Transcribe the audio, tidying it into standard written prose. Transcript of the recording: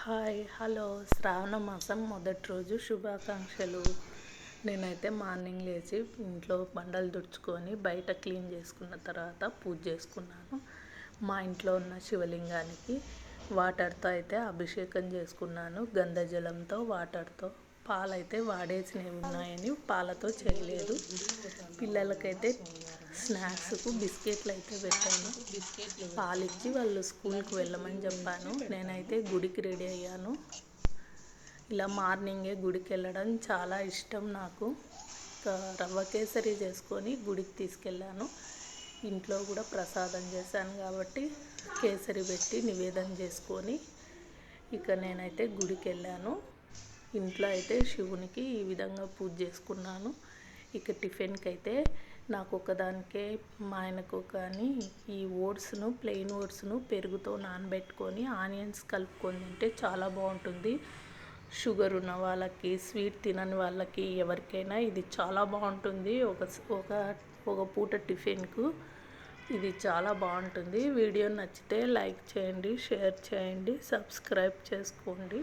Hi hello శ్రావణ మాసం మొదటి రోజు శుభాకాంక్షలు. నేనైతే మార్నింగ్ లేచి ఇంట్లో బండలు తుడుచుకొని బయట క్లీన్ చేసుకున్న తర్వాత పూజ చేసుకున్నాను. మా ఇంట్లో ఉన్న శివలింగానికి వాటర్తో అయితే అభిషేకం చేసుకున్నాను. గంధజలంతో వాటర్తో. పాలైతే వాడేసినవి ఉన్నాయని పాలతో చేయలేదు. పిల్లలకైతే స్నాక్స్కు బిస్కెట్లు అయితే పెట్టాను. పాలిచ్చి వాళ్ళు స్కూల్కి వెళ్ళమని చెప్పాను. నేనైతే గుడికి రెడీ అయ్యాను. ఇలా మార్నింగే గుడికి వెళ్ళడం చాలా ఇష్టం నాకు. రవ్వ కేసరి చేసుకొని గుడికి తీసుకెళ్ళాను. ఇంట్లో కూడా ప్రసాదం చేశాను కాబట్టి కేసరి పెట్టి నివేదన చేసుకొని ఇక నేనైతే గుడికి వెళ్ళాను. ఇంట్లో అయితే శివునికి ఈ విధంగా పూజ చేసుకున్నాను. ఇక టిఫిన్కి అయితే నాకు ఒకదానికే మా ఆయనకు కానీ ఈ ఓట్స్ను ప్లెయిన్ ఓట్స్ను పెరుగుతో నానబెట్టుకొని ఆనియన్స్ కలుపుకొని తింటే చాలా బాగుంటుంది. షుగర్ ఉన్న వాళ్ళకి, స్వీట్ తినని వాళ్ళకి, ఎవరికైనా ఇది చాలా బాగుంటుంది. ఒక పూట టిఫిన్కు ఇది చాలా బాగుంటుంది. వీడియో నచ్చితే లైక్ చేయండి, షేర్ చేయండి, సబ్స్క్రైబ్ చేసుకోండి.